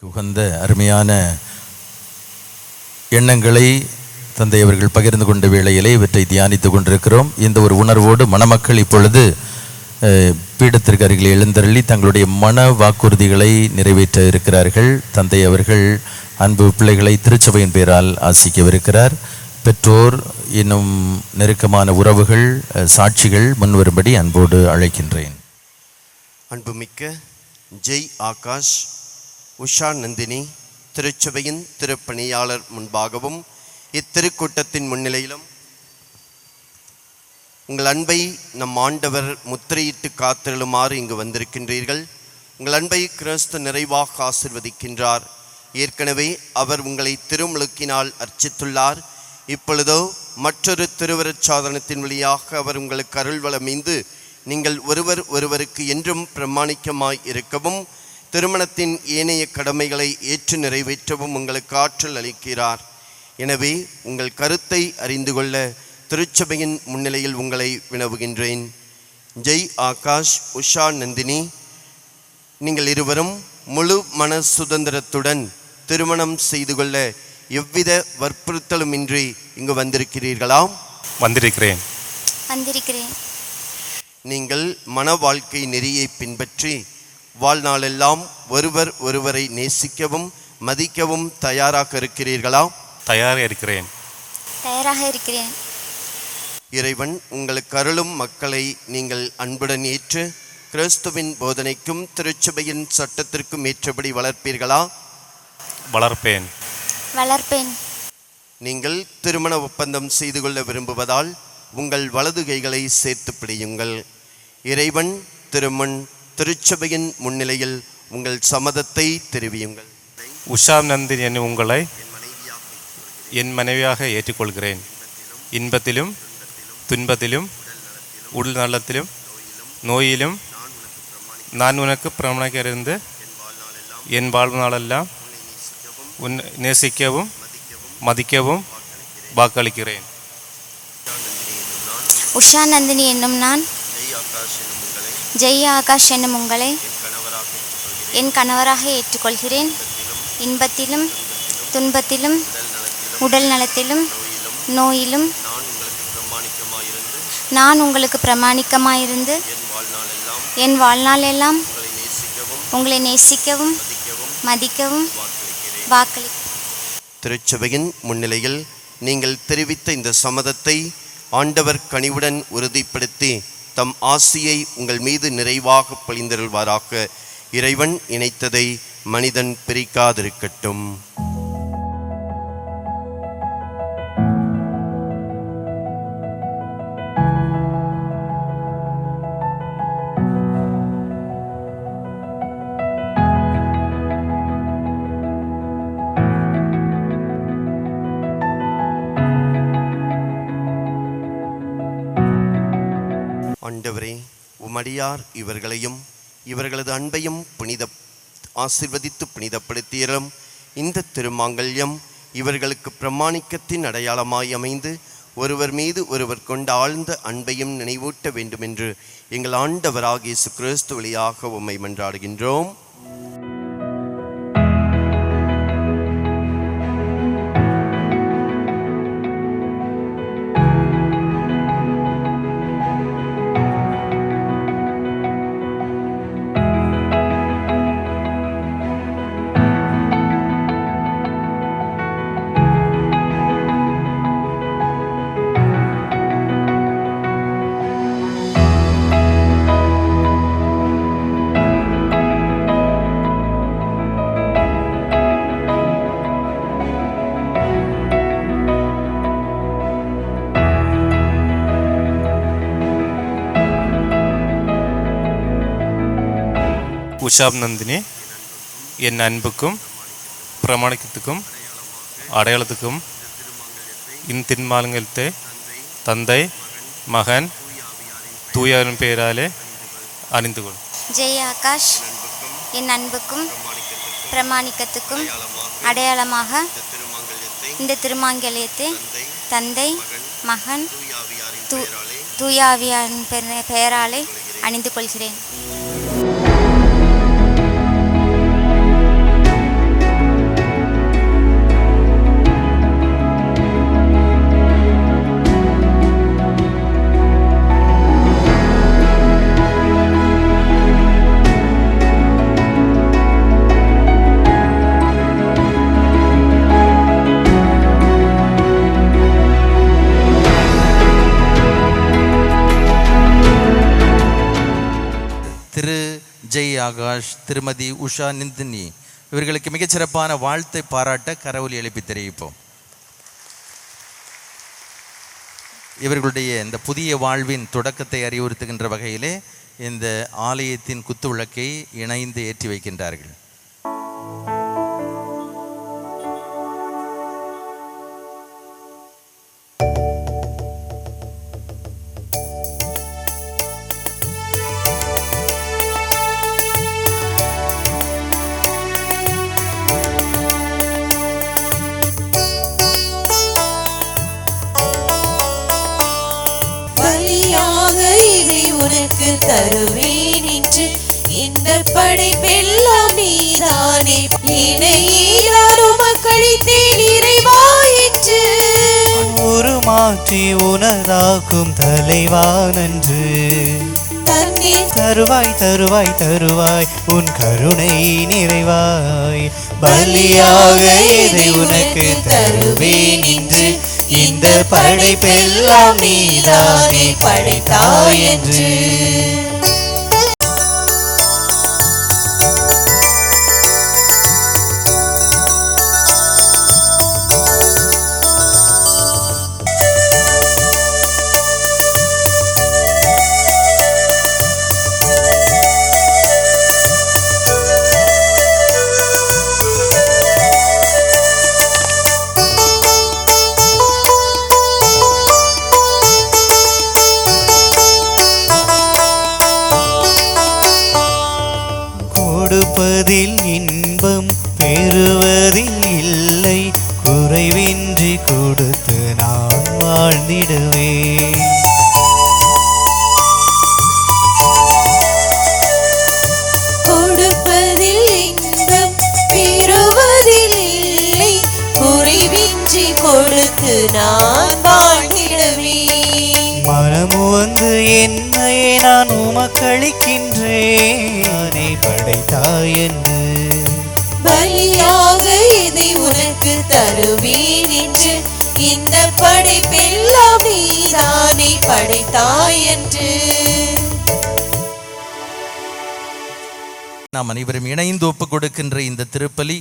உகந்த அருமையான எண்ணங்களை தந்தை அவர்கள் பகிர்ந்து கொண்ட வேளையிலே இவற்றை தியானித்து கொண்டிருக்கிறோம். இந்த ஒரு உணர்வோடு மணமக்கள் இப்பொழுது பீடத்திற்கு அருகில் எழுந்தருளி தங்களுடைய மன வாக்குறுதிகளை நிறைவேற்ற இருக்கிறார்கள். தந்தை அவர்கள் அன்பு பிள்ளைகளை திருச்சபையின் பெயரால் ஆசிக்கவிருக்கிறார். பெற்றோர் இன்னும் நெருக்கமான உறவுகள் சாட்சிகள் முன்வரும்படி அன்போடு அழைக்கின்றேன். அன்புமிக்க ஜெய் ஆகாஷ், உஷா நந்தினி திருச்சபையின் திருப்பணியாளர் முன்பாகவும் இத்திருக்கூட்டத்தின் முன்னிலையிலும் உங்கள் அன்பை நம் ஆண்டவர் முத்திரையிட்டு காத்திருளுமாறு இங்கு வந்திருக்கின்றீர்கள். உங்கள் அன்பை கிறிஸ்து நிறைவாக ஆசிர்வதிக்கின்றார். ஏற்கனவே அவர் உங்களை திருமுழுக்கினால் அர்ச்சித்துள்ளார். இப்பொழுதோ மற்றொரு திருவருட்சாதனத்தின் வழியாக அவர் உங்களுக்கு அருள்வளமீந்து நீங்கள் ஒருவர் ஒருவருக்கு என்றும் பிரமாணிக்கமாய் இருக்கவும் திருமணத்தின் ஏனைய கடமைகளை ஏற்று நிறைவேற்றவும் உங்களுக்கு ஆற்றல் அளிக்கிறார். எனவே உங்கள் கருத்தை அறிந்து கொள்ள திருச்சபையின் முன்னிலையில் உங்களை வினவுகின்றேன். ஜெய் ஆகாஷ், உஷா நந்தினி, நீங்கள் இருவரும் முழு மன சுதந்திரத்துடன் திருமணம் செய்து கொள்ள எவ்வித வற்புறுத்தலுமின்றி இங்கு வந்திருக்கிறீர்களா? வந்திருக்கிறேன். நீங்கள் மன வாழ்க்கை நெறியை பின்பற்றி வாழ்நாளெல்லாம் ஒருவர் ஒருவரை நேசிக்கவும் மதிக்கவும் தயாராக இருக்கிறீர்களா? தயாராக இருக்கிறேன். இறைவன் உங்களுக்கு அருளும் மக்களை நீங்கள் அன்புடன் ஏற்று கிறிஸ்துவின் போதனைக்கும் திருச்சபையின் சட்டத்திற்கும் ஏற்றபடி வளர்ப்பீர்களா? வளர்ப்பேன். நீங்கள் திருமண ஒப்பந்தம் செய்து கொள்ள விரும்புவதால் உங்கள் வலது கைகளை சேர்த்து பிடியுங்கள். இறைவன் திருமண் திருச்சபையின் முன்னிலையில் உங்கள் சம்மதத்தை தெரிவியுங்கள். உஷா நந்தினி என்னும் உங்களை என் மனைவியாக ஏற்றுக்கொள்கிறேன். இன்பத்திலும் துன்பத்திலும் உடல் நலத்திலும் நோயிலும் நான் உனக்கு பிரமாணிக்க இருந்து என் வாழ்நாளெல்லாம் நேசிக்கவும் மதிக்கவும் வாக்களிக்கிறேன். உஷா நந்தினி என்னும் நான் ஜெய் ஆகாஷ் என்னும் உங்களை என் கணவராக ஏற்றுக்கொள்கிறேன். இன்பத்திலும் துன்பத்திலும் உடல் நலத்திலும் நோயிலும் நான் உங்களுக்கு பிரமாணிக்கமாயிருந்து என் வாழ்நாளெல்லாம் உங்களை நேசிக்கவும் மதிக்கவும் வாக்களி. திருச்சபையின் முன்னிலையில் நீங்கள் தெரிவித்த இந்த சம்மதத்தை ஆண்டவர் கனிவுடன் உறுதிப்படுத்தி தம் ஆசியை உங்கள் மீது நிறைவாக பொழிந்தருள்வாராக. இறைவன் இணைத்ததை மனிதன் பிரிக்காதிருக்கட்டும். ஆண்டவரே, உமடியார் இவர்களையும் இவர்களது அன்பையும் ஆசிர்வதித்து புனிதப்படுத்தியரும் இந்த திருமாங்கல்யம் இவர்களுக்கு பிரமாணிக்கத்தின் அடையாளமாய் அமைந்து ஒருவர் மீது ஒருவர் கொண்ட ஆழ்ந்த அன்பையும் நினைவூட்ட வேண்டும் என்று எங்கள் ஆண்டவராகிய இயேசு கிறிஸ்து வழியாக உம்மை மன்றாடுகின்றோம். உஷா நந்தினி என் அன்புக்கும் பிரமாணிக்கத்துக்கும் அடையாளத்துக்கும் இந்த திருமாங்கல்யத்தை தந்தை மகன் தூயாவின் பெயராலே அணிந்து கொள். ஜெய் ஆகாஷ், என் அன்புக்கும் பிரமாணிக்கத்துக்கும் அடையாளமாக இந்த திருமாங்கல்யத்தை தந்தை மகன் தூயாவியாரின் பெயராலே அணிந்து கொள்கிறேன். ஆகாஷ், திருமதி உஷா நந்தினி இவர்களுக்கு மிகச்சிறப்பான வாழ்த்தை பாராட்ட கரவொலி எழுப்பி தெரிவிப்போம். இவர்களுடைய இந்த புதிய வாழ்வின் தொடக்கத்தை அறிவுறுத்துகின்ற வகையிலே இந்த ஆலயத்தின் குத்து விளக்கை இணைந்து ஏற்றி வைக்கின்றார்கள். தருவேன் என்று இந்த படைப்பெல்லாம் நீதானே, இணையிலார் உமக்களித்தேன் இறைவா என்று. உருமாற்றி உனதாக்கும் தலைவா நன்று. தருவாய் தருவாய் தருவாய் உன் கருணை நிறைவாய். பலியாக இதை உனக்கு தருவேன் என்று இந்த படைப்பெல்லாம் நீதானே படைத்தாய் என்று. கொடுப்பதில் இன்பம் பெறுவதில் இல்லை, குறைவின்றி கொடுத்து நான் வாழ்ந்திடுவேன். கொடுப்பதில் இன்பம் பெறுவதில் இல்லை, குறைவின்றி கொடுத்து நான் வாழ்ந்திடுவேன். மனமு வந்து என்னையே நான் உமக்களிக்கின்றேன் படைத்தாய் என்று. பலியாக இதை உனக்கு தருவேன் என்று இந்த படைப்பெல்லாம் நீதானே படைத்தாய் என்று. நாம் அனைவரும் இணைந்து ஒப்புக் கொடுக்கின்ற இந்த திருப்பலி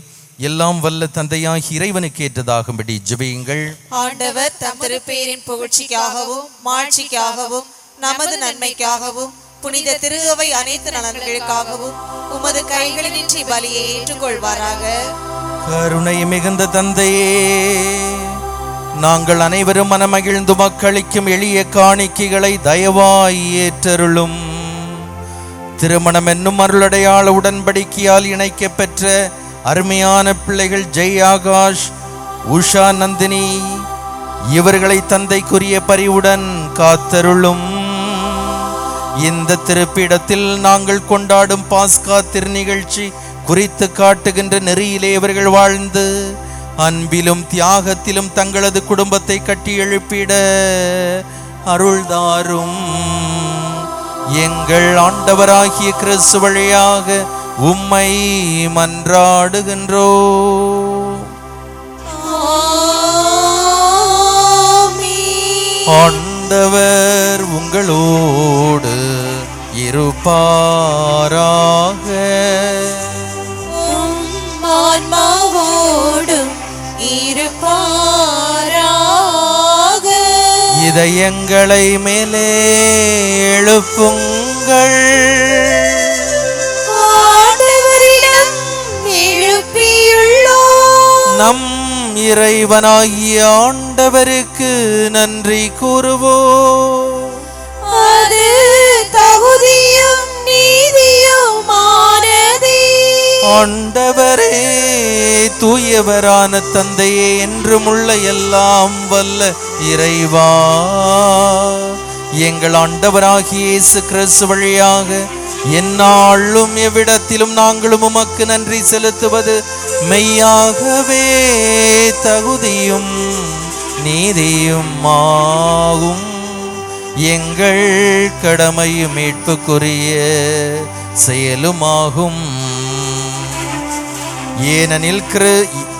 எல்லாம் வல்ல தந்தையாகி இறைவனுக்கு ஏற்றதாகும்படி ஜெபியுங்கள். ஆண்டவர் தம் திருப்பெயரின் புகழ்ச்சிக்காகவும் மாட்சிக்காகவும் நமது நன்மைக்காகவும் புனித திரு அவை அனைத்து நலன்களுக்காகவும் உமது கைகளினின்றி பலியை ஏற்றுக்கொள்வாராக. கருணை மிகுந்த தந்தையே, நாங்கள் அனைவரும் மனமகிழ்ந்து மக்களிக்கும் எளிய காணிக்கைகளை தயவாய் ஏற்றருளும். திருமணம் என்னும் அருளடையாள உடன்படிக்கையால் இணைக்க பெற்ற அருமையான பிள்ளைகள் ஜெய் ஆகாஷ், உஷா நந்தினி இவர்களை தந்தைக்குரிய பரிவுடன் காத்தருளும். இந்த திருப்பிடத்தில் நாங்கள் கொண்டாடும் பாஸ்கா திருநிகழ்ச்சி குறித்து காட்டுகின்ற நெறியிலே இவர்கள் வாழ்ந்து அன்பிலும் தியாகத்திலும் தங்களது குடும்பத்தை கட்டி எழுப்பிட அருள்தாரும். எங்கள் ஆண்டவராகிய கிறிஸ்து வழியாக உம்மை மன்றாடுகின்றோ. ஆண்டவர் உங்களோடு இருப்பாராக. ஆன்மாவோடும் இருப்பாராக. இதயங்களை மேலே எழுப்புங்கள். ஆண்டவரிடம் எழுப்பியுள்ளோம். நம் இறைவனாகிய ஆண்டவருக்கு நன்றி கூறுவோம். அது தகுதியும் நீதியுமானதே. ஆண்டவரே, தூயவரான தந்தையே, என்றும் உள்ள எல்லாம் வல்ல இறைவா, எங்கள் ஆண்டவராகிய இயேசு கிறிஸ்து வழியாக எந்நாளும் எவ்விடத்திலும் நாங்களும் உமக்கு நன்றி செலுத்துவது மெய்யாகவே தகுதியும் நீதியும் ஆகும். எங்கள் கடமையும் மீட்புக்குரிய செயலுமாகும். ஏனெனில்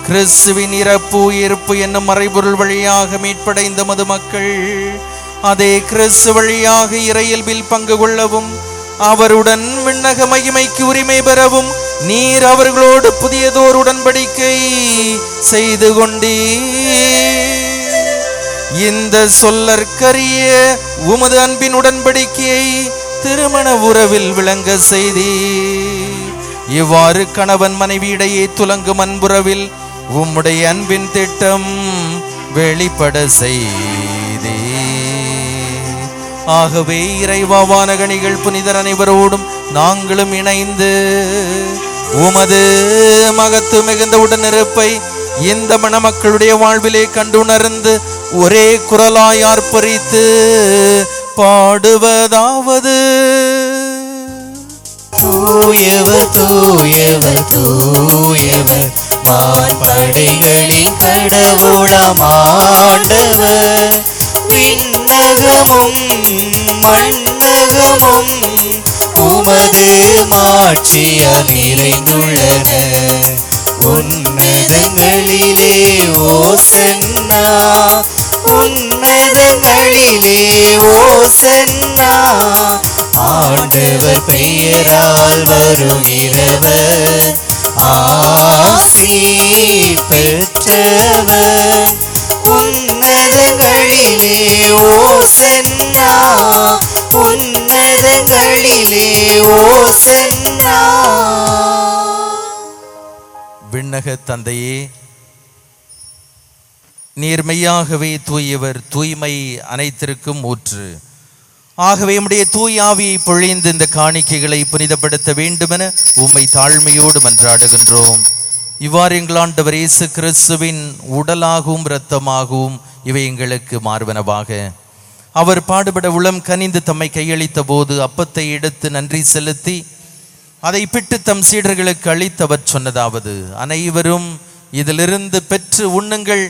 கிறிஸ்துவின் இறப்பு உயிர்ப்பு என்னும் மறைபொருள் வழியாக மீட்படைந்த மது மக்கள் அதே கிறிஸ்து வழியாக இறையியல்பில் பங்கு கொள்ளவும் அவருடன் விண்ணக மகிமைக்கு உரிமை பெறவும் நீர் அவர்களோடு புதியதோர் உடன்படிக்கை செய்து கொண்டீர். இந்த சொல்லற்கரிய உமது அன்பின் உடன்படிக்கையை திருமண உறவில் விளங்க செய்தீர். இவ்வாறு கணவன் மனைவியிடையே துலங்கும் அன்புறவில் உம்முடைய அன்பின் திட்டம் வெளிப்பட செய்தீர். ஆகவே இறைவா, வானகணிகள் புனிதர் அனைவரோடும் நாங்களும் இணைந்து உமது மகத்து மிகுந்த உடனிருப்பை இந்த மணமக்களுடைய வாழ்விலே கண்டுணர்ந்து ஒரே குரலாய் ஆர்ப்பரித்து பாடுவதாவது: தூயவர் தூயவர் தூயவர் வான்படைகளின் கடவுளாம் ஆண்டவர். விண்ணகமும் மண்ணகமும் உமது மாட்சியால் நிறைந்துள்ளன. உன்னதங்களிலே ஓசன்னா, உன்னதங்களிலே ஓசன்னா. ஆண்டவர் பெயரால் வருகிறவர் ஆசி பெற்றவர். உன்னதங்களிலே ஓசன்னா, உன்னதங்களிலே ஓசன்னா. விண்ணக தந்தையே, நீர் மெய்யாகவே தூயவர், தூய்மை அனைத்திற்கும் ஊற்று. ஆகவே உம்முடைய தூய் ஆவியை பொழிந்து இந்த காணிக்கைகளை புனிதப்படுத்த வேண்டுமென உம்மை தாழ்மையோடு மன்றாடுகின்றோம். இவ்வாறு எங்கள் ஆண்டவர் இயேசு கிறிஸ்துவின் உடலாகவும் இரத்தமாகவும் இவை எங்களுக்கு மார்பனவாக. அவர் பாடுபட உளம் கனிந்து தம்மை கையளித்த போது அப்பத்தை எடுத்து நன்றி செலுத்தி அதை பிட்டு தம் சீடர்களுக்கு அளித்தவர் சொன்னதாவது: அனைவரும் இதிலிருந்து பெற்று உண்ணுங்கள்,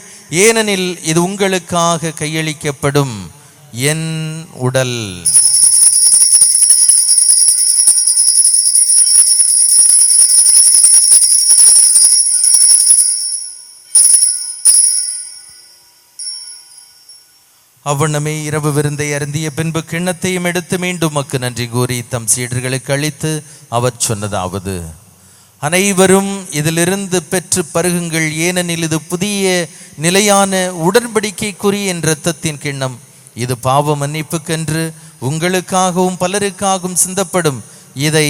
ஏனெனில் இது உங்களுக்காக கையளிக்கப்படும் என் உடல். அவ்வண்ணமே இரவு விருந்தை அருந்திய பின்பு கிண்ணத்தையும் எடுத்து மீண்டும் மக்கு நன்றி கூறி தம் சீடர்களுக்கு அளித்து அவர் சொன்னதாவது: அனைவரும் இதிலிருந்து பெற்று பருகுங்கள், ஏனெனில் இது புதிய நிலையான உடன்படிக்கைக்குரிய என் இரத்தத்தின் கிண்ணம். இது பாவ மன்னிப்புக்கென்று உங்களுக்காகவும் பலருக்காகவும் சிந்தப்படும். இதை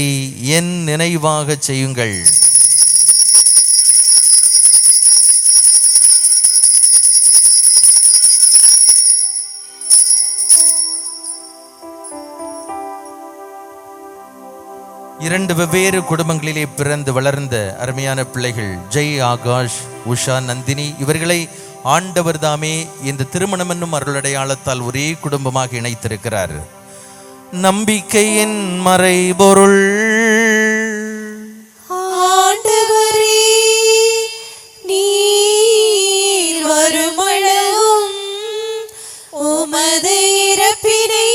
என் நினைவாக செய்யுங்கள். இரண்டு வெவ்வேறு குடும்பங்களிலே பிறந்து வளர்ந்த அருமையான பிள்ளைகள் ஜெய் ஆகாஷ், உஷா நந்தினி, இவர்களை ஆண்டவர் தாமே இந்த திருமணம் என்னும் அருளடையாளத்தால் ஒரே குடும்பமாக இணைத்திருக்கிறார். நம்பிக்கையின் மறைபொருள் ஆண்டவரே, நீர் வருமளவும் உமது இறப்பினை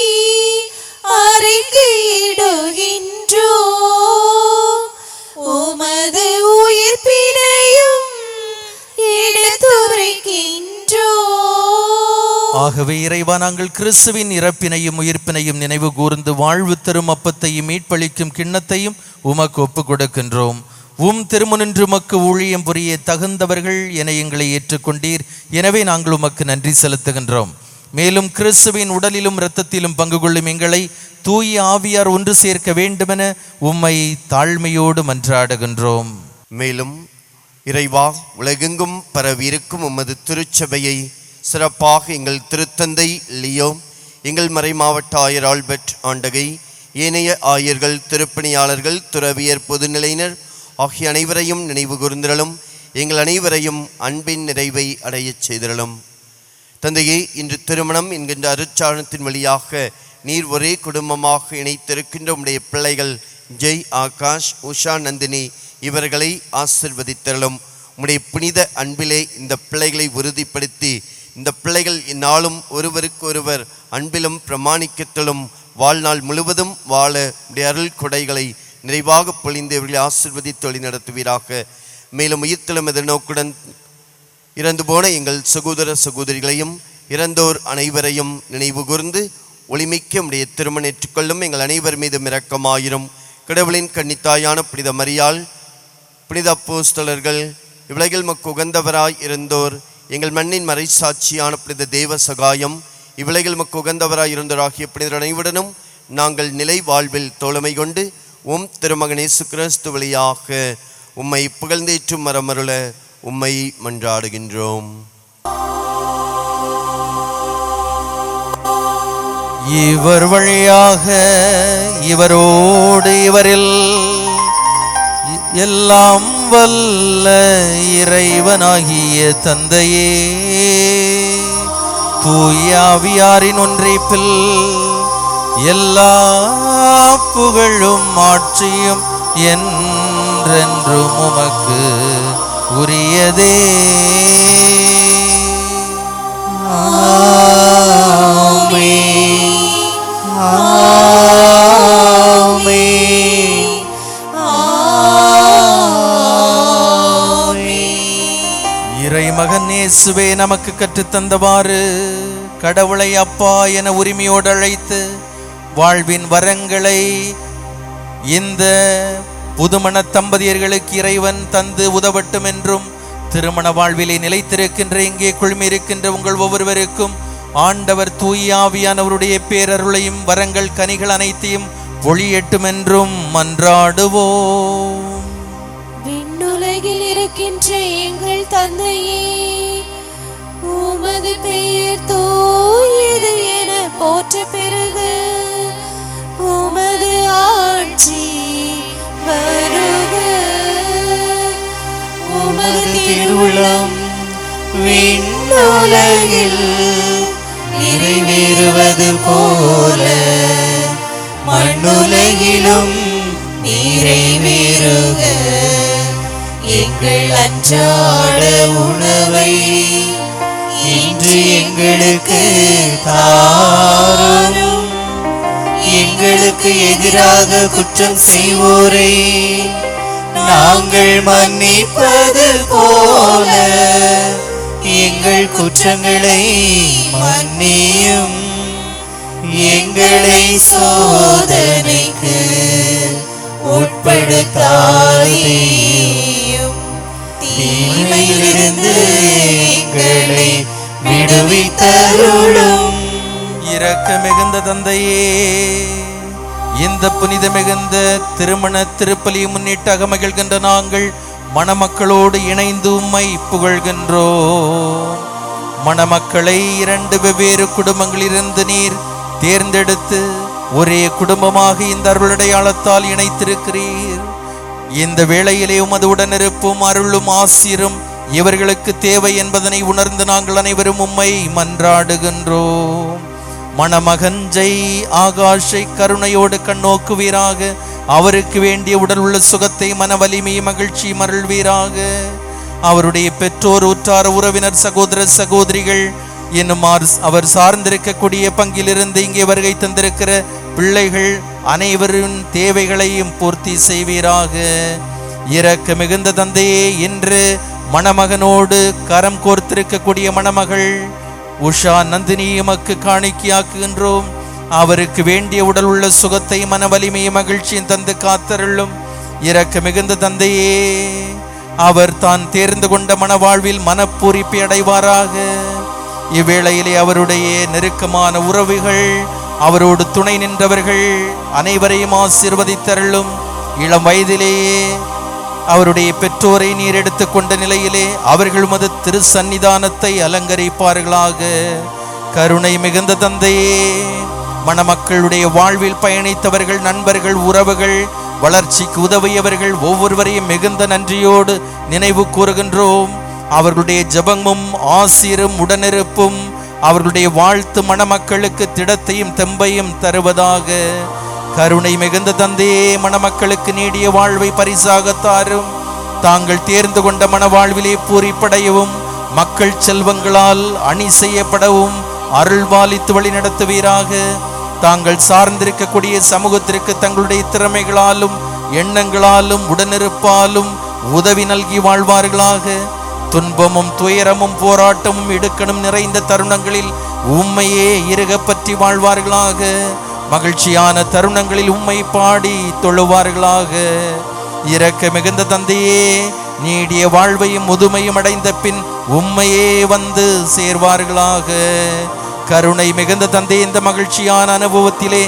அறிக்கையிடுகின்றோ, உமது உயிர்ப்பினையும் எடுத்துரைக்கின்றோ. ஆகவே இறைவா, நாங்கள் கிறிஸ்துவின் இறப்பினையும் உயிர்ப்பினையும் நினைவு கூர்ந்து வாழ்வு தரும் அப்பத்தையும் மீட்பளிக்கும் கிண்ணத்தையும் உமக்கு ஒப்புக் கொடுக்கின்றோம். திருமுனின்று உமக்கு ஊழியம் புரிய தகுந்தவர்கள் என எங்களை ஏற்றுக்கொண்டீர். எனவே நாங்கள் உமக்கு நன்றி செலுத்துகின்றோம். மேலும் கிறிஸ்துவின் உடலிலும் இரத்தத்திலும் பங்கு கொள்ளும் எங்களை தூய ஆவியார் ஒன்று சேர்க்க வேண்டுமென உம்மை தாழ்மையோடு மன்றாடுகின்றோம். மேலும் இறைவா, உலகெங்கும் பரவியிருக்கும் உமது திருச்சபையை சிறப்பாக எங்கள் திருத்தந்தை லியோ, எங்கள் மறைமாவட்ட ஆயர் ஆல்பர்ட் ஆண்டகை, ஏனைய ஆயர்கள், திருப்பணியாளர்கள், துறவியர், பொதுநிலையினர் ஆகிய அனைவரையும் நினைவு கூர்ந்திரலும். எங்கள் அனைவரையும் அன்பின் நிறைவை அடையச் செய்திரலும். தந்தையே, இன்று திருமணம் என்கின்ற அருட்சாதனத்தின் வழியாக நீர் ஒரே குடும்பமாக இணைத்திருக்கின்ற உம்முடைய பிள்ளைகள் ஜெய் ஆகாஷ், உஷா நந்தினி இவர்களை ஆசிர்வதித்தரலும். உம்முடைய புனித அன்பிலே இந்த பிள்ளைகளை உறுதிப்படுத்தி இந்த பிள்ளைகள் இந்நாளும் ஒருவருக்கு ஒருவர் அன்பிலும் பிரமாணிக்கத்திலும் வாழ்நாள் முழுவதும் வாழ உடைய அருள் கொடைகளை நிறைவாக பொழிந்து இவர்களை ஆசிர்வதித்து வழி நடத்துவீராக. மேலும் உயிர்த்தெழும் எதிர்நோக்குடன் இறந்து போன எங்கள் சகோதர சகோதரிகளையும் இறந்தோர் அனைவரையும் நினைவு கூர்ந்து ஒளிமிக்க உடைய திருமணம் ஏற்றுக்கொள்ளும் எங்கள் அனைவர் மீதும் இரக்கமாயிரும். கடவுளின் கன்னித்தாயான புனித மரியாள், புனித அப்போஸ்தலர்கள், இவ்வுலகில் மக்கு உகந்தவராய் இருந்தோர், எங்கள் மண்ணின் மறைசாட்சியான புனித தேவ சகாயம், இவ்வுலகில் மக்கு உகந்தவராய் இருந்தோராகிய புனிதர் அனைவருடனும் நாங்கள் நிலை வாழ்வில் தோழமை கொண்டு திருமகன் இயேசு கிறிஸ்து வழியாக உம்மை புகழ்ந்தேற்றும் மரமருள உம்மை மன்றாடுகின்றோம். இவர் வழியாக இவரோடு இவரில் எல்லாம் வல்ல இறைவனாகிய தந்தையே, தூய ஆவியாரின் ஒன்றிப்பில் எல்லா புகழும் ஆட்சியும் என்றென்றும் உமக்கு உரியதே. இறைமகன் இயேசுவே நமக்கு கற்றுத்தந்தவாறு கடவுளை அப்பா என உரிமையோடு அழைத்து வாழ்வின் வரங்களை இந்த புதுமண தம்பதியர்களுக்கு இறைவன் தந்து உதவட்டும் என்றும், திருமண வாழ்விலே நிலைத்திருக்கின்ற இங்கே குழுமியிருக்கின்ற உங்கள் ஒவ்வொருவருக்கும் ஆண்டவர் தூய ஆவியானவருடைய பேரருளையும் வரங்கள் கனிகள் அனைத்தையும் பொழியட்டும் என்றும் மன்றாடுவோம். விண்ணுலகில் இருக்கின்ற எங்கள் தந்தையே, உமது பெயர் தூயது என போற்ற பெருக, உமது ஆட்சி வருக, உமது திருவுளம் விண்ணுலகில் நிறைவேறுவது போல மண்ணுலகிலும் நிறைவேறுக. எங்கள் அன்றாட உணவை இன்று எங்களுக்கு தாரும். எங்களுக்கு எதிராக குற்றம் செய்வோரை நாங்கள் மன்னிப்பது போல எங்கள் குற்றங்களை மன்னியும். எங்களை சோதனைக்கு உட்படுத்தாதேயும், தீமையிலிருந்து எங்களை விடுவித்தருளும். இரக்க மிகுந்த தந்தையே, இந்த புனித மிகுந்த திருமண திருப்பலியை முன்னிட்டு அகமகிழ்கின்ற நாங்கள் மணமக்களோடு இணைந்து உம்மை புகழ்கின்றோம். மணமக்களை 2 வெவ்வேறு குடும்பங்களிலிருந்து நீர் தேர்ந்தெடுத்து ஒரே குடும்பமாக இந்த அருளடையாளத்தால் இணைத்திருக்கிறீர். இந்த வேளையிலே உமது உடனிருப்பும் அருளும் ஆசீரும் இவர்களுக்கு தேவை என்பதனை உணர்ந்து நாங்கள் அனைவரும் உம்மை மன்றாடுகின்றோம். மணமகன் ஜெய் ஆகாஷை கருணையோடு கண்ணோக்குவீராக. அவருக்கு வேண்டிய உடல் உள்ள சுகத்தை, மன வலிமை, மகிழ்ச்சி மருள்வீராக. அவருடைய பெற்றோர், உற்றார், உறவினர், சகோதர சகோதரிகள் என்னும் அவர் சார்ந்திருக்கக்கூடிய பங்கிலிருந்து இங்கே வருகை தந்திருக்கிற பிள்ளைகள் அனைவரின் தேவைகளையும் பூர்த்தி செய்வீராக. இரக்க மிகுந்த தந்தையே, இன்று மணமகனோடு கரம் கோர்த்திருக்கக்கூடிய மணமகள் உஷா நந்தினி எமக்கு காணிக்கையாக்குகின்றோம். அவருக்கு வேண்டிய உடல் உள்ள சுகத்தை, மன வலிமையை, மகிழ்ச்சியும் தந்து காத்தருளும். இரக்க மிகுந்த தந்தையே, அவர் தான் தேர்ந்து கொண்ட மனவாழ்வில் மனப்பூரிப்பை அடைவாராக. இவ்வேளையிலே அவருடைய நெருக்கமான உறவுகள், அவரோடு துணை நின்றவர்கள் அனைவரையும் ஆசீர்வதித்தருளும். இளம் வயதிலேயே அவருடைய பெற்றோரை நீர் எடுத்துக்கொண்ட நிலையிலே அவர்கள் உமது திரு சந்நிதானத்தை அலங்கரிப்பார்களாக. கருணை மிகுந்த தந்தையே, மணமக்களுடைய வாழ்வில் பயணித்தவர்கள், நண்பர்கள், உறவுகள், வளர்ச்சிக்கு உதவியவர்கள் ஒவ்வொருவரையும் மிகுந்த நன்றியோடு நினைவு கூறுகின்றோம். அவர்களுடைய ஜெபமும் ஆசீரும் உடனிருப்பும் அவர்களுடைய வாழ்த்து மணமக்களுக்கு திடத்தையும் தெம்பையும் தருவதாக. கருணை மிகுந்த தந்தையே, மணமக்களுக்கு நீடிய வாழ்வை பரிசாக தாரும். தாங்கள் தேர்ந்து கொண்ட மனவாழ்விலே பூரிப்படையவும், மக்கள் செல்வங்களால் அணி செய்யப்படவும் அருள்பாலித்து வழி நடத்துவீராக. தாங்கள் சார்ந்திருக்கக்கூடிய சமூகத்திற்கு தங்களுடைய திறமைகளாலும் எண்ணங்களாலும் உடனிருப்பாலும் உதவி நல்கி வாழ்வார்களாக. துன்பமும் துயரமும் போராட்டமும் இடுக்கணும் நிறைந்த தருணங்களில் உம்மையே இறுக பற்றி வாழ்வார்களாக. மகிழ்ச்சியான தருணங்களில் உம்மை பாடி தொழுவார்களாக. இரக்க மிகுந்த தந்தையே, நீடிய வாழ்வையும் முதுமையும் அடைந்த பின் உம்மையே வந்து சேர்வார்களாக. கருணை மிகுந்த தந்தையே, இந்த மகிழ்ச்சியான அனுபவத்திலே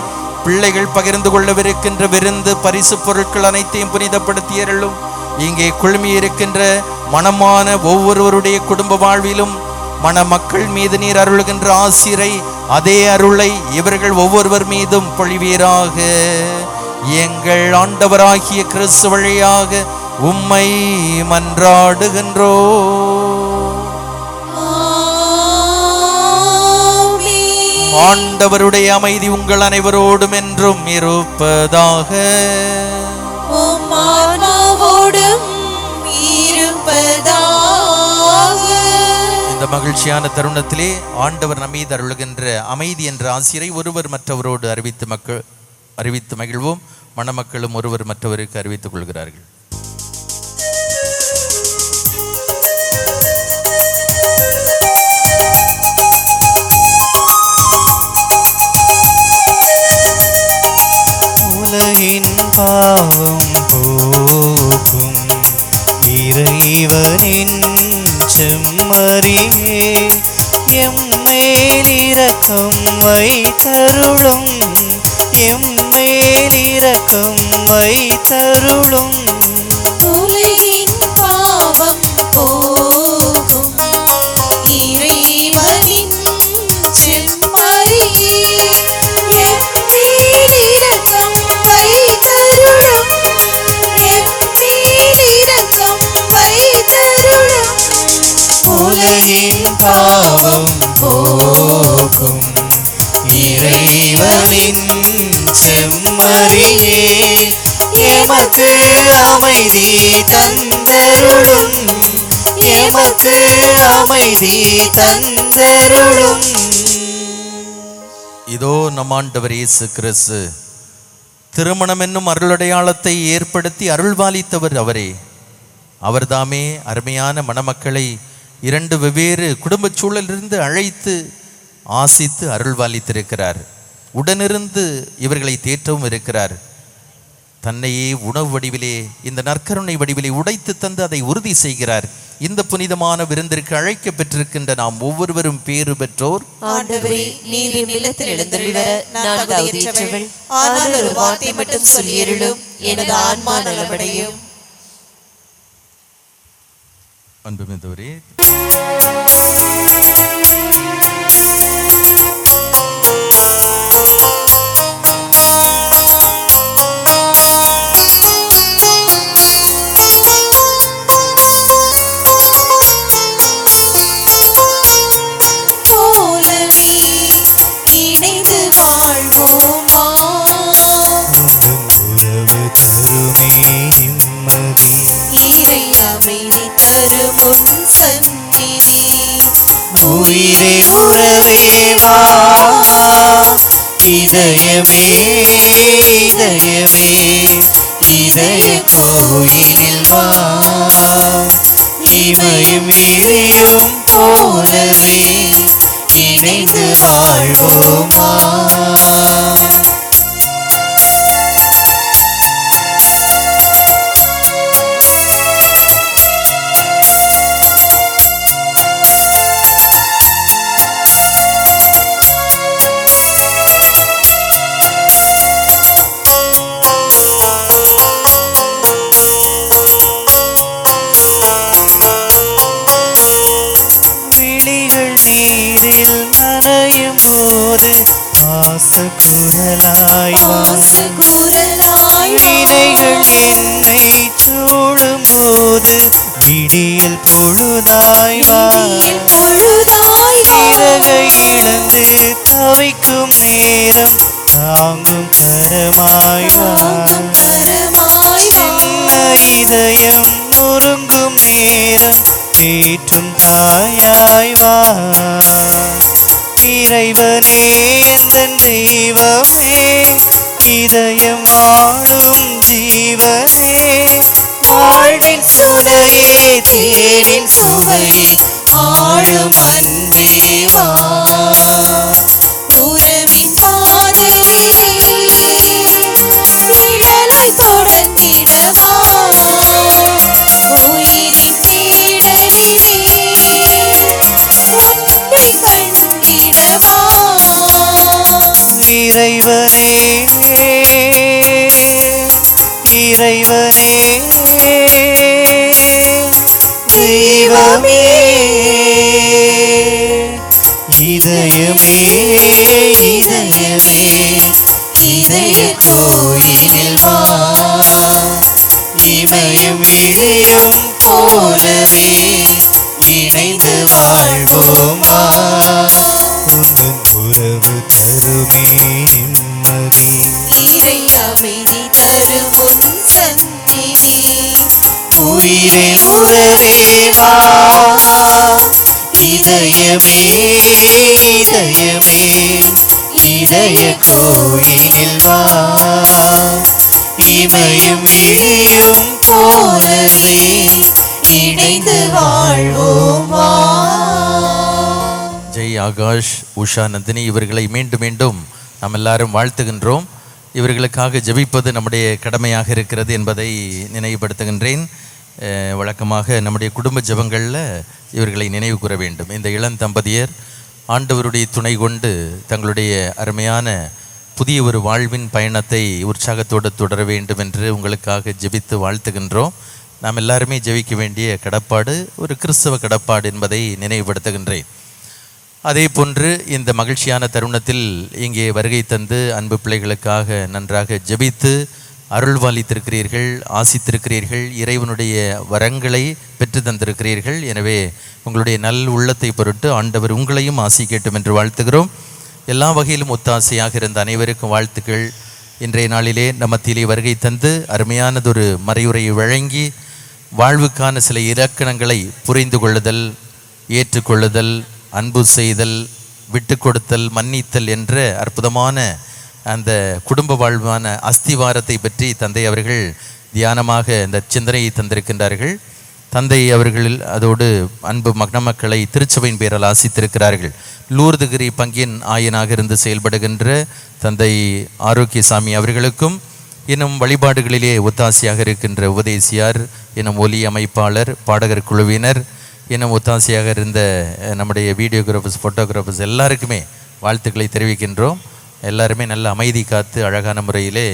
பிள்ளைகள் பகிர்ந்து கொள்ளவிருக்கின்ற விருந்து பரிசு பொருட்கள் அனைத்தையும் புனிதப்படுத்தியருளும். இங்கே குழுமி இருக்கின்ற மனமான ஒவ்வொருவருடைய குடும்ப வாழ்விலும் மணமக்கள் மீது நீர் அருளுகின்ற ஆசிரை, அதே அருளை இவர்கள் ஒவ்வொருவர் மீதும் பொழிவீராக. எங்கள் ஆண்டவராகிய கிறிஸ்து வழியாக உம்மை மன்றாடுகின்றோ. ஆண்டவருடைய அமைதி உங்கள் அனைவரோடும் என்றும் இருப்பதாக. இந்த மகிழ்ச்சியான தருணத்திலே ஆண்டவர் நம்மை அருளுகின்ற அமைதி என்ற ஆசிரை ஒருவர் மற்றவரோடு அறிவித்து மகிழ்வோம். மணமக்களும் ஒருவர் மற்றவருக்கு அறிவித்துக் கொள்கிறார்கள். உலகின் பாவம் போக்கும் இறைவனின் செம்மறியே, எம்மேல் இரக்கம் வைத்தருளும், எம்மேல் இரக்கம் வைத்தருளும். உலகின் பாவம் போக்கும் இறைவனின் செம்மறியே, எம்மேல் இரக்கம் வைத்தருளும், எம்மேல் இரக்கம் வைத்தருளும். உலகின் பாவம் போக்கும் இறைவனின் செம்மறியே, எமக்கு அமைதி தந்தருளும், எமக்கு அமைதி தந்தருளும். இதோ நம் ஆண்டவர் இயேசு கிறிஸ்து திருமணம் என்னும் அருளடையாளத்தை ஏற்படுத்தி அருள்வாளித்தவர் அவரே. அவர்தாமே அருமையான மணமக்களை இரண்டு வெவ்வேறு குடும்ப சூழலிலிருந்து அழைத்து ஆசித்து அருள்வாளித்திருக்கிறார். உடனிருந்து இவர்களை தேற்றவும் இருக்கிறார். தன்னையே உணவு வடிவிலே, இந்த நற்கருணை வடிவிலே உடைத்து தந்து அதை உறுதி செய்கிறார். இந்த புனிதமான விருந்திற்கு அழைக்க பெற்றிருக்கின்ற நாம் ஒவ்வொருவரும் பேறு பெற்றோர். ஆண்டவரே, நீர் என் இல்லத்தில் எழுந்தருளி வர நான் தகுதியற்றவள். ஆனால் ஒரு வார்த்தை மட்டும் சொல்லியருளும், எனது ஆன்மா நலமடையும். அன்புமிக்கவரே, உயிரே உறவே வா, இதயமே இதயமே இதய கோயிலில் வா, இமையும் இறையும் போலவே இணைந்து வாழ்வோமா. வினைகள் என்னை சூடும் போது விடியல் பொழுதாய் வா, இறகை இழந்து தவிக்கும் நேரம் தாங்கும் கரமாய் வா, சின்ன இதயம் நொறுங்கும் நேரம் தேற்றும் தாயாய் வா. இறைவனே எந்தன் தெய்வமே, இதயம் வாழும் ஜீவனே, வாழ்வின் சுனையே தேனின் சுவையே ஆளும் அன்பே வா. இறைவனே இறைவனே தெய்வமே இதயமே இதயமே இதய கோயிலில் வா இமையும் இழையும் போலவே இணைந்து வாழ்வோம் வா உந்தன் உறவு தருமே நிம்மதி இறை அமைதி தரும் உன் சந்நிதி உயிரில் உறவே வா இதயமே இதயமே இதய கோயிலில் வா இமையும் இழையும் போலவே இணைந்து வாழ்வோம் வா. ஜெய் ஆகாஷ், உஷா நந்தினி இவர்களை மீண்டும் மீண்டும் நாம் எல்லாரும் வாழ்த்துகின்றோம். இவர்களுக்காக ஜெபிப்பது நம்முடைய கடமையாக இருக்கிறது என்பதை நினைவுபடுத்துகின்றேன். வழக்கமாக நம்முடைய குடும்ப ஜெபங்களில் இவர்களை நினைவு கூற வேண்டும். இந்த இளந்தம்பதியர் ஆண்டவருடைய துணை கொண்டு தங்களுடைய அருமையான புதிய ஒரு வாழ்வின் பயணத்தை உற்சாகத்தோடு தொடர வேண்டும் என்று உங்களுக்காக ஜெபித்து வாழ்த்துகின்றோம். நாம் எல்லாருமே ஜெபிக்க வேண்டிய கடப்பாடு ஒரு கிறிஸ்தவ கடப்பாடு என்பதை நினைவுபடுத்துகின்றேன். அதே போன்று இந்த மகிழ்ச்சியான தருணத்தில் இங்கே வருகை தந்து அன்பு பிள்ளைகளுக்காக நன்றாக ஜெபித்து அருள்வாளித்திருக்கிறீர்கள், ஆசித்திருக்கிறீர்கள், இறைவனுடைய வரங்களை பெற்று தந்திருக்கிறீர்கள். எனவே உங்களுடைய நல் உள்ளத்தை பொருட்டு ஆண்டவர் உங்களையும் ஆசி கேட்டும் என்று வாழ்த்துகிறோம். எல்லா வகையிலும் ஒத்தாசையாக இருந்த அனைவருக்கும் வாழ்த்துக்கள். இன்றைய நாளிலே நம்மத்திலே வருகை தந்து அருமையானதொரு மறையுரையை வழங்கி வாழ்வுக்கான சில இலக்கணங்களை புரிந்து கொள்ளுதல், ஏற்றுக்கொள்ளுதல், அன்பு செய்தல், விட்டு கொடுத்தல், மன்னித்தல் என்ற அற்புதமான அந்த குடும்ப வாழ்வான அஸ்திவாரத்தை பற்றி தந்தை அவர்கள் தியானமாக இந்த சிந்தனையை தந்திருக்கின்றார்கள். தந்தை அவர்கள் அதோடு அன்பு மக்களை திருச்சபையின் பேரால் ஆசித்திருக்கிறார்கள். லூர்துகிரி பங்கின் ஆயனாக இருந்து செயல்படுகின்ற தந்தை ஆரோக்கியசாமி அவர்களுக்கும் இன்னும் வழிபாடுகளிலே ஒத்தாசையாக இருக்கின்ற உபதேசியார், இன்னும் ஒலி அமைப்பாளர், பாடகர் குழுவினர், இன்னும் ஒத்தாசையாக இருந்த நம்முடைய வீடியோகிராஃபர்ஸ், ஃபோட்டோகிராஃபர்ஸ் எல்லாருக்குமே வாழ்த்துக்களை தெரிவிக்கின்றோம். எல்லாருமே நல்ல அமைதி காத்து அழகான முறையிலே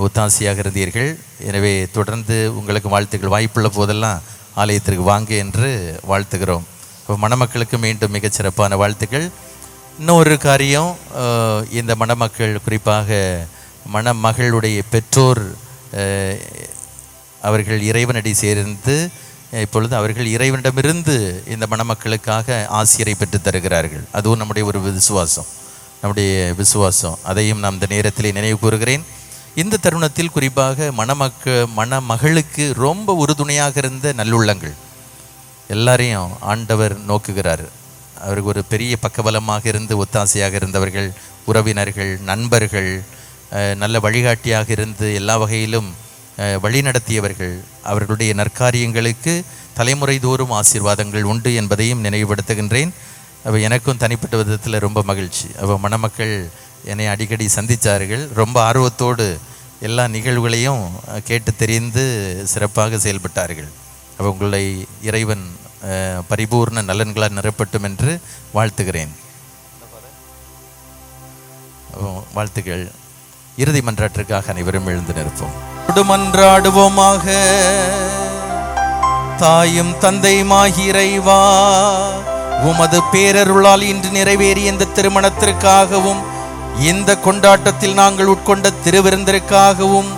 ஒத்தாசையாக இருந்தீர்கள். எனவே தொடர்ந்து உங்களுக்கு வாழ்த்துக்கள், வாய்ப்புள்ள போதெல்லாம் ஆலயத்திற்கு வாங்க என்று வாழ்த்துகிறோம். இப்போ மணமக்களுக்கு மீண்டும் மிகச்சிறப்பான வாழ்த்துக்கள். இன்னொரு காரியம், இந்த மணமக்கள் குறிப்பாக மணமகளுடைய பெற்றோர் அவர்கள் இறைவனடி சேர்ந்து இப்பொழுது அவர்கள் இறைவனிடமிருந்து இந்த மணமக்களுக்காக ஆசிரியரை பெற்று தருகிறார்கள். அதுவும் நம்முடைய ஒரு நம்முடைய விசுவாசம். அதையும் நான் இந்த நேரத்தில் நினைவு கூறுகிறேன். இந்த தருணத்தில் குறிப்பாக மணமகளுக்கு ரொம்ப உறுதுணையாக இருந்த நல்லுள்ளங்கள் எல்லாரையும் ஆண்டவர் நோக்குகிறார். அவருக்கு ஒரு பெரிய பக்கபலமாக இருந்து ஒத்தாசையாக இருந்தவர்கள், உறவினர்கள், நண்பர்கள், நல்ல வழிகாட்டியாக இருந்து எல்லா வகையிலும் வழிநடத்தியவர்கள், அவர்களுடைய நற்காரியங்களுக்கு தலைமுறை தோறும் ஆசீர்வாதங்கள் உண்டு என்பதையும் நினைவுபடுத்துகின்றேன். எனக்கும் தனிப்பட்ட விதத்தில் ரொம்ப மகிழ்ச்சி. மணமக்கள் என்னை அடிக்கடி சந்தித்தார்கள். ரொம்ப ஆர்வத்தோடு எல்லா நிகழ்வுகளையும் கேட்டு தெரிந்து சிறப்பாக செயல்பட்டார்கள். உங்களை இறைவன் பரிபூர்ண நலன்களால் நிரப்பட்டும் என்று வாழ்த்துகிறேன். வாழ்த்துக்கள். இறுதி மன்றாட்டிற்காக அனைவரும் எழுந்து நிற்போம். மன்றாடுவோமாக. தாயும் தந்தையுமாகி இறைவா, உமது பேரருளால் இன்று நிறைவேறிய இந்த திருமணத்திற்காகவும் இந்த கொண்டாட்டத்தில் நாங்கள் உட்கொண்ட திருவிருந்திற்காகவும்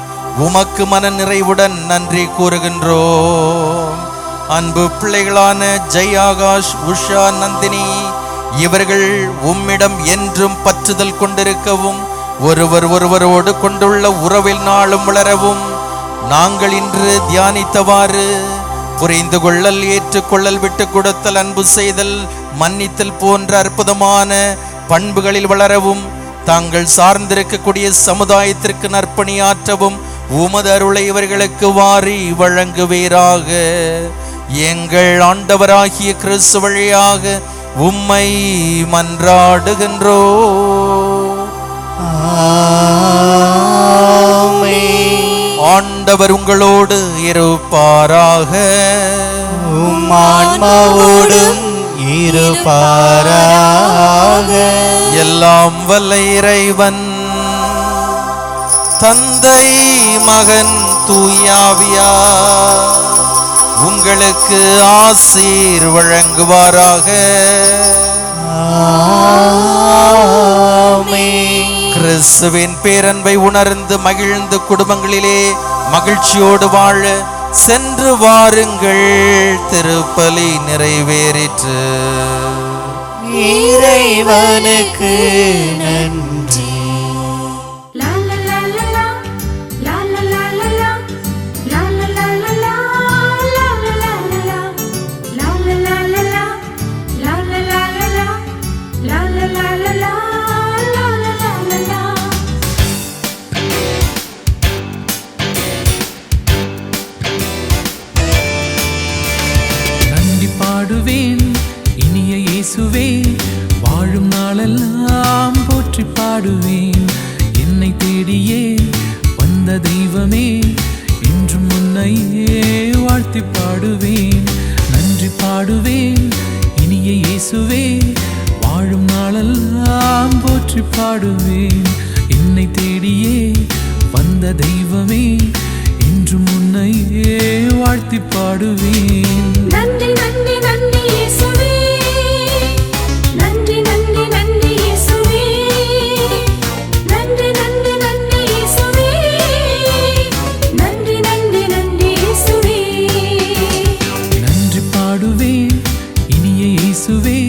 உமக்கு மன நிறைவுடன் நன்றி கூறுகின்றோம். அன்பு பிள்ளைகளான ஜெய் ஆகாஷ், உஷா, நந்தினி இவர்கள் உம்மிடம் என்றும் பற்றுதல் கொண்டிருக்கவும் ஒருவரோடு கொண்டுள்ள உறவில் நாளும் வளரவும் நாங்கள் இன்று தியானித்தவாறு புரிந்து கொள்ளல், ஏற்றுக்கொள்ளல், விட்டு கொடுத்தல், அன்பு செய்தல், மன்னித்தல் போன்ற அற்புதமான பண்புகளில் வளரவும் தாங்கள் சார்ந்திருக்கக்கூடிய சமுதாயத்திற்கு நற்பணியாற்றவும் உமது அருளை இவர்களுக்கு வாரி வழங்குவீராக. எங்கள் ஆண்டவராகிய கிறிஸ்து வழியாக உம்மை மன்றாடுகின்றோம். ஆண்டவர் உங்களோடு இருப்பாராக. ஆன்மாவோடும் இருப்பாராக. எல்லாம் வல்ல இறைவன் தந்தை மகன் தூயாவியார் உங்களுக்கு ஆசீர் வழங்குவாராக. கிறிஸ்துவின் பேரன்பை உணர்ந்து மகிழ்ந்து குடும்பங்களிலே மகிழ்ச்சியோடு வாழ சென்று வாருங்கள். திருப்பலி நிறைவேறிற்று. இறைவனுக்கு நன்றி. பாடுவேன் இனிய இயேசுவே, வாழும் நாளெல்லாம் போற்றி பாடுவேன். என்னை தேடியே வந்த தெய்வமே, என்றும் உன்னையே வாழ்த்தி பாடுவேன். நன்றி பாடுவேன் இனிய இயேசுவே, வாழும் நாளெல்லாம் போற்றி பாடுவேன். என்னை தேடியே வந்த தெய்வமே, என்றும் உன்னையே வாழ்த்தி பாடுவேன். நன்றி நன்றி நன்றி இயேசுவே, நன்றி நன்றி நன்றி இயேசுவே, நன்றி நன்றி நன்றி இயேசுவே, நன்றி நன்றி நன்றி இயேசுவே. நன்றி பாடுவேன் இனிய இயேசுவே,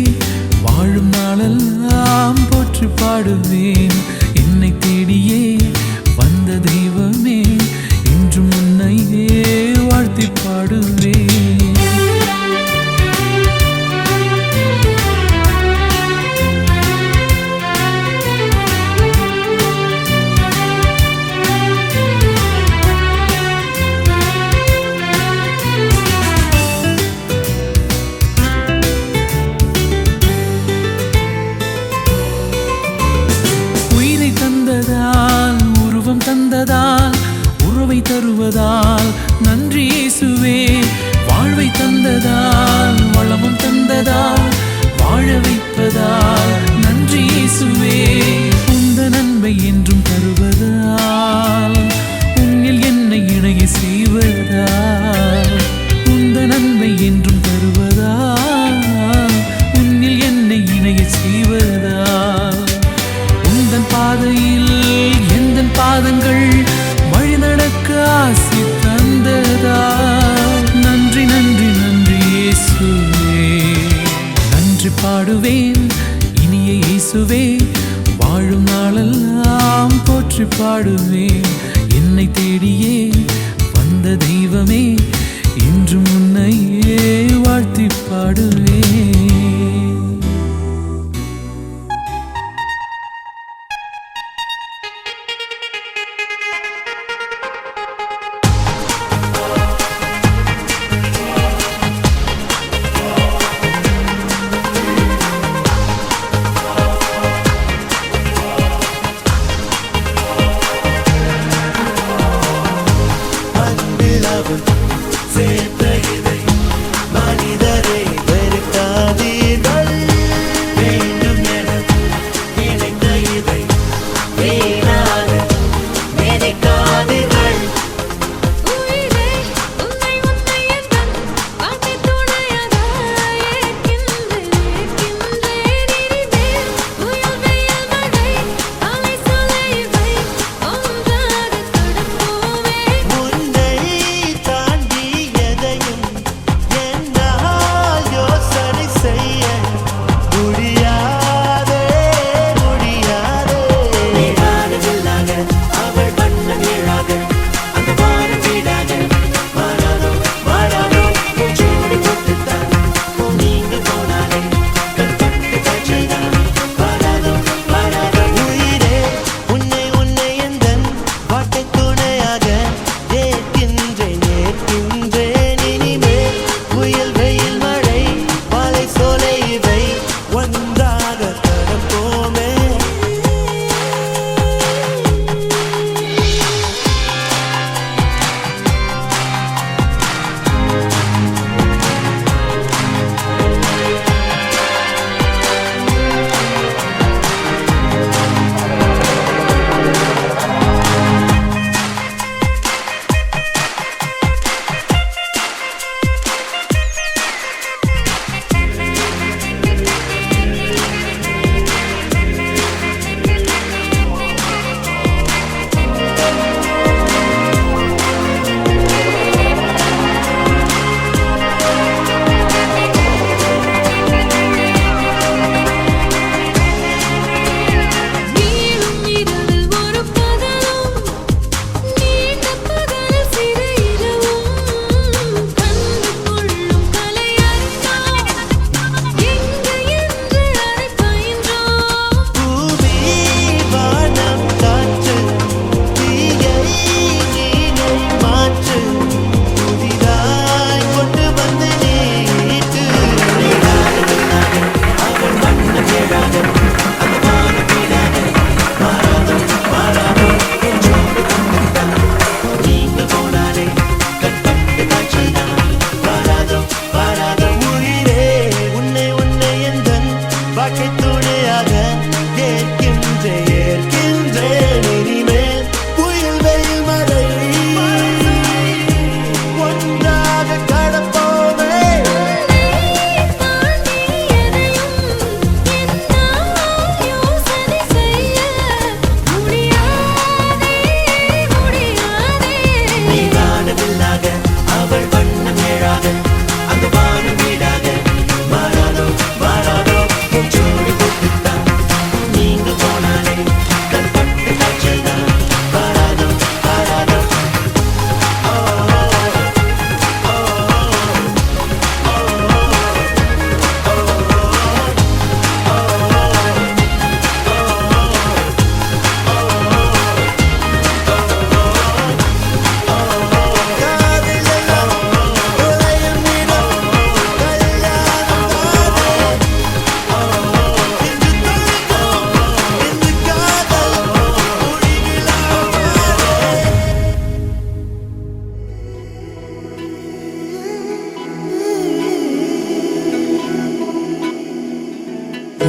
வாழும் நாளெல்லாம் போற்றி பாடுவேன். என்னை தேடியே வந்த தெய்வமே, என்றும் உன்னையே வாழ்த்தி பாடுவேன். உயிரை தந்ததால், உருவம் தந்ததால், உறவை தருவதால் நன்றி இயேசுவே. வாழ்வை தந்ததால், வளமும் தந்ததால், வாழ வைப்பதால் நன்றி இயேசுவே. உந்த நன்மை என்றும் தருவதால், உன்னில் என்னை இணைய செய்வதால், உந்த நன்மை என்றும் தருவதால், உன்னில் என்னை இணைய செய்வதால், உந்தன் பாதையில் எந்தன் பாதங்கள் வழி நடக்க ஆசி தந்ததால் நன்றி நன்றி நன்றி இயேசுவே. நன்றி பாடுவேன் இனிய இயேசுவே, வாழும் நாளெல்லாம் போற்றி பாடுவேன். என்னை தேடியே வந்த தெய்வமே, என்றும் உன்னையே வாழ்த்தி பாடுவேன். அன்பில் அவன் சேர்த்த இதை மனிதரை வெறுக்க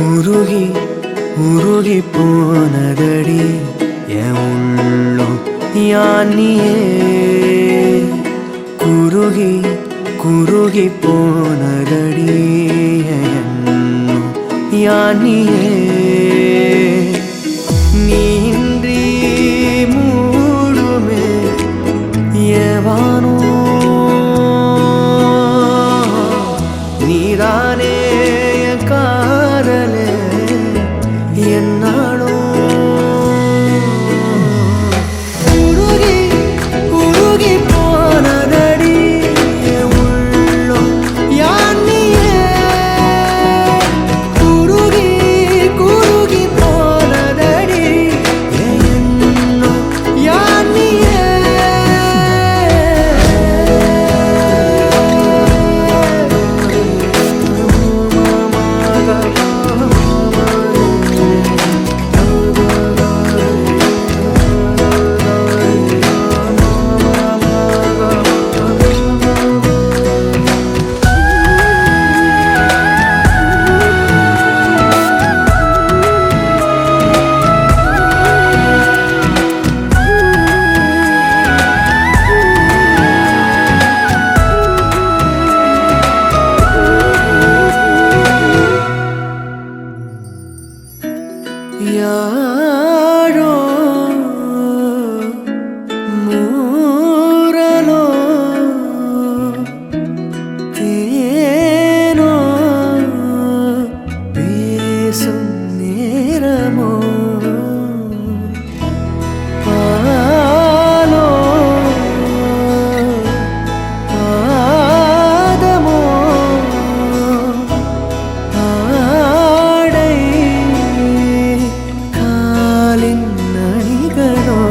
உருகி உருகி போனதடி என் உள்ளம் யானியே குருகி குருகி போனதடி என்னும் யானியே நீன்றி மூடுமே ஏவானோ நீதானே காதலே என்னாலும் உருகி உருகி போனதடி உள்ளம் யானியே குருகி குருகி போனதடி என்னும் யானியே யாரோ மூரலோ தேனோ பேசும் நேரமோ பாலோ பாதமோ ஆடை காலின் அணிகளோ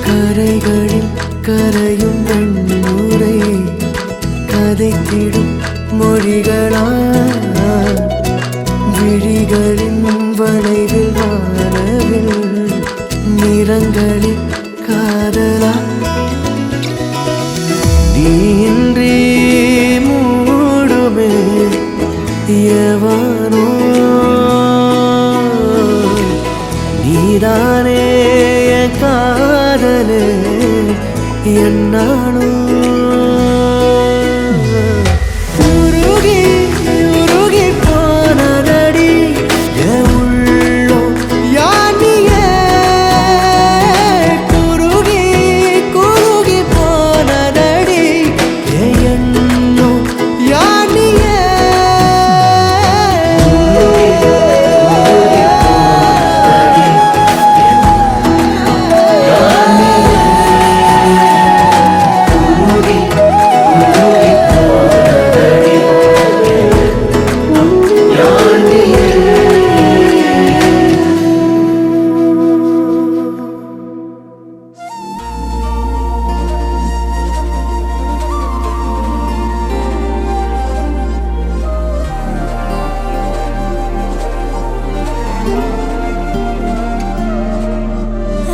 கரைகளில் கரையும் வெண்முறை கதைத்திடும் மொழிகளா விழிகளின் வளைவில் வானவில் நிறங்களில் காதலா நீன்றி மூடுமே எவனோ நீதானே என் காதலே என்னாலும் உருகி உருகி போனதடி என் உள்ளம் யானியே குருகி குருகி போனதடி என்னும் யானியே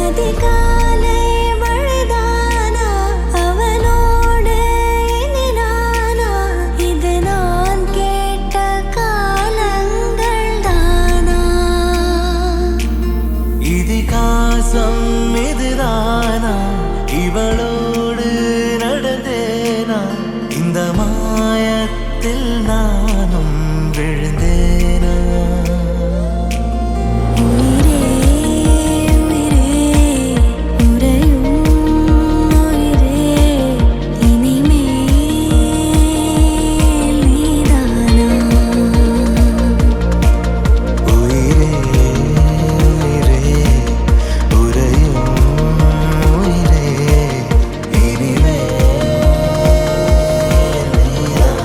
அதிகாலை மழைதானா அவனோடு இனி நானா இது நான் கேட்ட காலங்கள் தானா இதிகாசம் இதுதானா இவளோடு நடந்தேனா இந்த மாயத்தில் நானும் விழுந்தேனா உயிரே உயிரே உறையும் உயிரே இனிமேல் நீதானா உயிரே உயிரே உறையும் உயிரே இனிமேல் நீதான்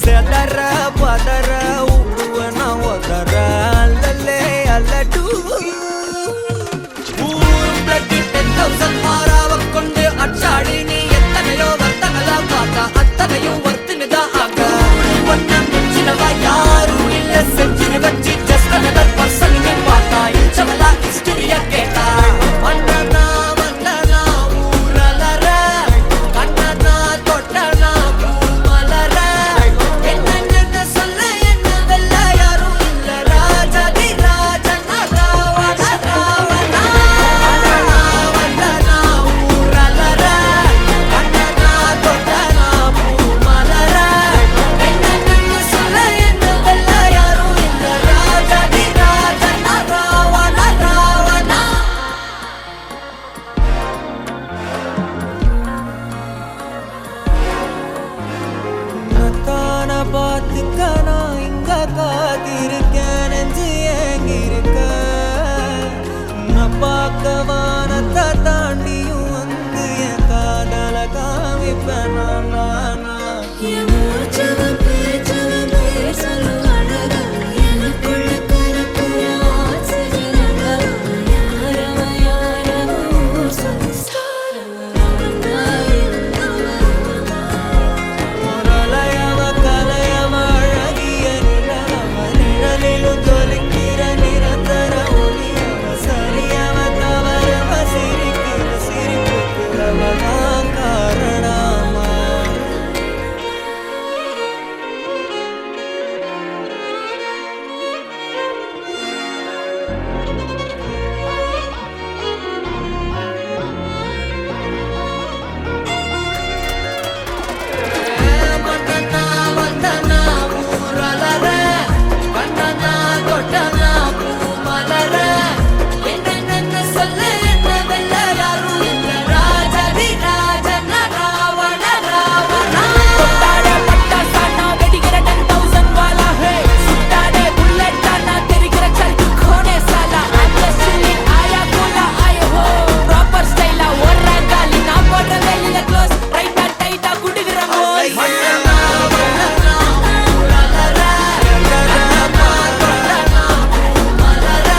செதற பதற உடுவன ஒதற அல்லலே அல்லடு ஊருக்குள்ளே 10,000 மாறாவ கொண்டு அச்சாடி நீ எத்தனையோ வர்த்தகலாம் பார்த்தா அத்தனையும் வர்த்தினுதான் ஆக ஒன்ன மிஞ்சினவா யாரும் இல்ல செஞ்சிரு வச்சு just another person நீ பார்த்தா இச்சவலா ஹிஸ்டரிய கேட்டா மன்னனா வந்தனா ஊரலற கண்ணனா தொட்டனா பூமலற என்ன சொல்ல என்ன வெல்ல யாரும் இல்ல ராஜாதி ராஜனா ராவண ராவணா வந்தனா ஊரலற கண்ணனா தொட்டனா பூமலற என்ன சொல்ல என்ன வெல்ல யாரும் இல்ல ராஜாதி ராஜனா ராவண ராவணா நத்தான பார்த்துக்க நான் இங்க காத்திருக்கேன் நெஞ்சு ஏங்கிருக்க நான் பார்க்க வானத்தை தாண்டியும் வந்து என் காதல காமிப்பேன் நான் முரளையவ கலையவ அழகிய நிலவ நிழலிலும் தொலைக்கிற நிரந்தர ஒளியவ சரியவ தவறவ சிரிக்கிற சிரிப்புக்கு அவதான் காரணமா மன்னனா வந்தனா ஊரலற கண்ணனா தொட்டனா பூமலற என்ன சொல்ல என்ன வெல்ல யாரும் இல்ல ராஜாதி ராஜனா ராவண ராவணா தொட்டாட பட்டாசானா வெடிக்கிற 10,000 வாலா ஹே சுட்டாடே புல்லட்டானா தெரிகிற சல்கு கோனே சாலா அட்லஸ்லி ஆயா கோலா ஆயோ ஹோ ப்ராப்பர் ஸ்டைலா ஒர்ற காலி நான் போடுற வெளியில க்ளோஸ் ரைட்டா டைட்டா குடுகிற மோய் மன்னனா வந்தனா ஊரலற கண்ணனா தொட்டனா பூமலற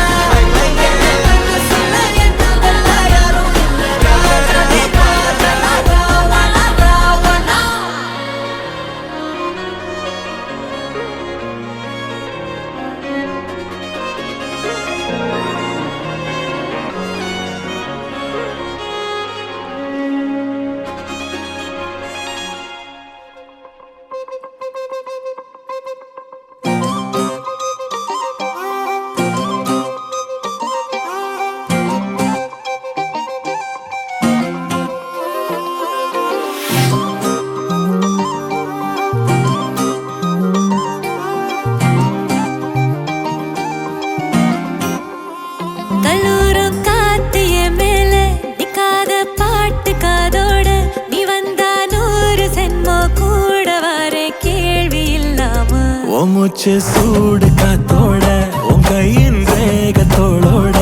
என்ன சொல்ல என்ன வெல்ல யாரும் இல்ல ராஜாதி ராஜனா ராவண ராவணா கல்லூரும் காத்திய மேல நிக்காத பாட்டு காதோட நீ வந்தா 100 சென்மோ கூட வர கேள்வி இல்லாம உன் மூச்சு சூடு காத்தோட உன் கையின் வேகத்தோளோட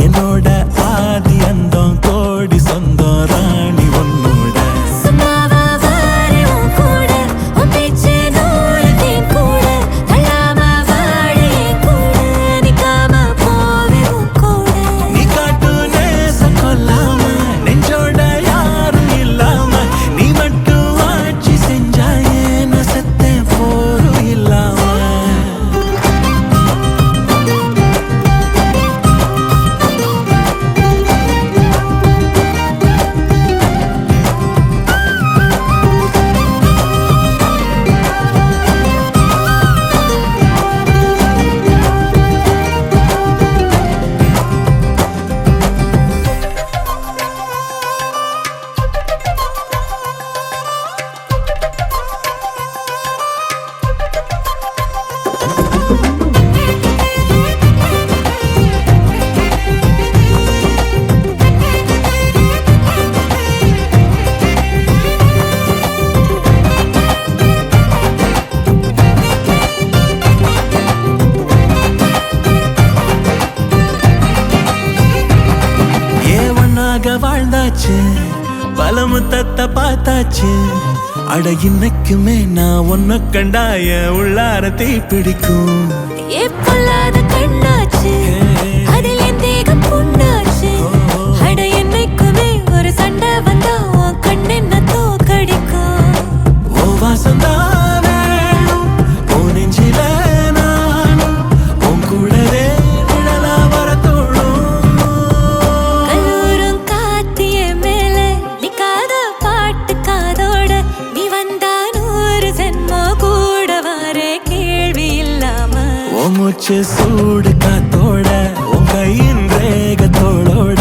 என்னோட ஆதி அந்தம் கோடி சொந்தம் ராணி உன்னோட சும்மாவா வாரே உன் கூட உன் பேச்சு நூறு தேன் கூட தள்ளாம வாழே கூட நிக்காம போவே உன் கூட நீ காட்டு நேச கொல்லாம நெஞ்சோட யாரும் இல்லாம நீ மட்டும் ஆட்சி செஞ்சாயே நான் செத்தேன் போரும் இல்லாம வாழ்ந்தாச்சு பல முத்தத்தை பார்த்தாச்சு அட இன்னைக்குமே நான் ஒன்ன கண்டாய உள்ளாரத்தை பிடிக்கும். எப்பொல்லாத கண்ணாச்சு அதில் என் தேகம் புண்ணாச்சு. அட என்னைக்குமே ஒரு சண்டை வந்தா உன் கண்ணென்ன தோக்கடிக்கும். ஓ வாசந்தான் வேணும் ஓ நெஞ்சில நானும் உன் கூடவே நிழலா வர தோணும். கல்லூரும் காத்திய மேல நிக்காத பாட்டு காதோட நீ வந்தா 100 ஜென்மம் கூட வர கேள்வி இல்லாம. ஓ மூச்சு சூடு காத்தோட உன் கையின் ரேகத்தோளோட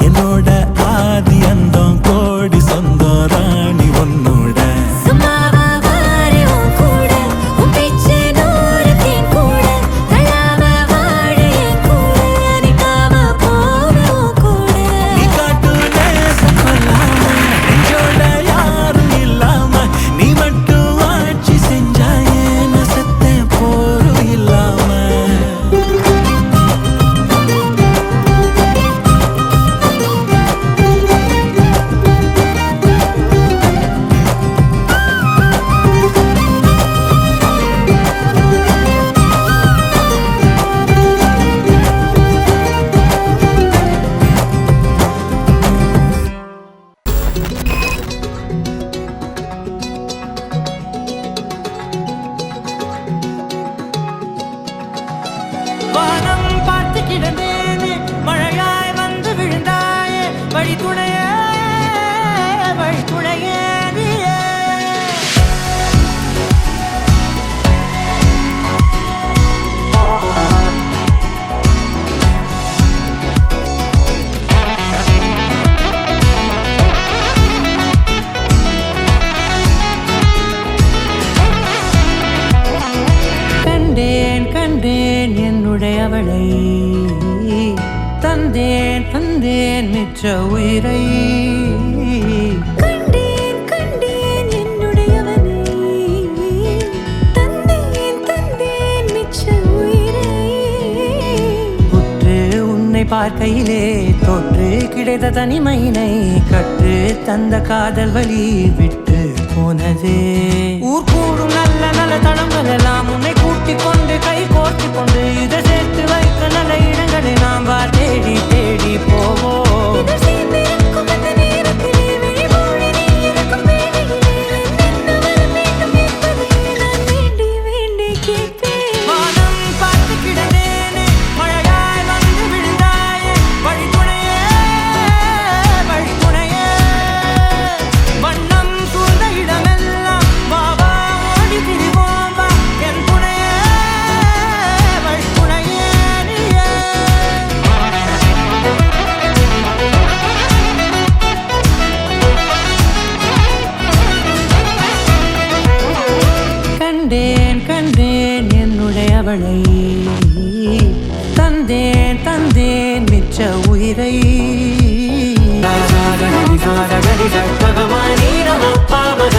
என்னோட ஆதி அந்தம் கோடி சொந்தம் ராணி உன்னோட. சும்மாவா வாரே உன் கூட உன் பேச்சு 100 தேன் கூட தள்ளாம வாழ என் கூட நிக்காம போவே உன் கூட. நீ காட்டு நேசம் கொள்ளாம நெஞ்சோட யாரும் இல்லாம நீ மட்டும் ஆட்சி செஞ்சாயே நான் செத்தேன் போரும் இல்லாம. வானம் பார்த்து கிடந்தேனே மழையாய் வந்து விழுந்தாயே வழி துணையே நீயே. கண்டேன் கண்டேன் என்னுடையவளை தந்தேன் தந்தேன் மிச்ச உயிரை. கண்டேன் கண்டேன் என்னுடையவனை தந்தேன் தந்தேன் மிச்ச உயிரை. உற்று உன்னை பார்க்கையிலே தோற்று கிடைத்த தனிமையினை கற்று தந்த காதல் வழி விட்டு போனதே. ஊர் கூடும் நல்ல நல்ல தளங்கள் எல்லாம் உன்னை கூட்டிக் கொண்டு கை கோர்த்து கொண்டு இதை சேர்த்து வைக்க நல்ல இடங்களை நாம் தேடி தேடி போவோம். இதழ் சேர்ந்திருக்கும் அந்த நேரத்திலே விழிமூடி நீ இருக்கும் வேளையிலே என்ன வர வேண்டும் என்பதை நான் வேண்டி வேண்டி கேட்பேன். வானம் பார்த்து கிடந்தேனே மழையாய் வந்து விழுந்தாயே வழி துணையே வண்ணம் சூழ்ந்த இடமெல்லாம் வா வா ஓடி திரிவோம் வா என் துணையே வழி துணையே நீயே. கண்டேன் கண்டேன் என்னுடையவளை தந்தேன் தந்தேன் மிச்ச உயிரை. நீரம பாமக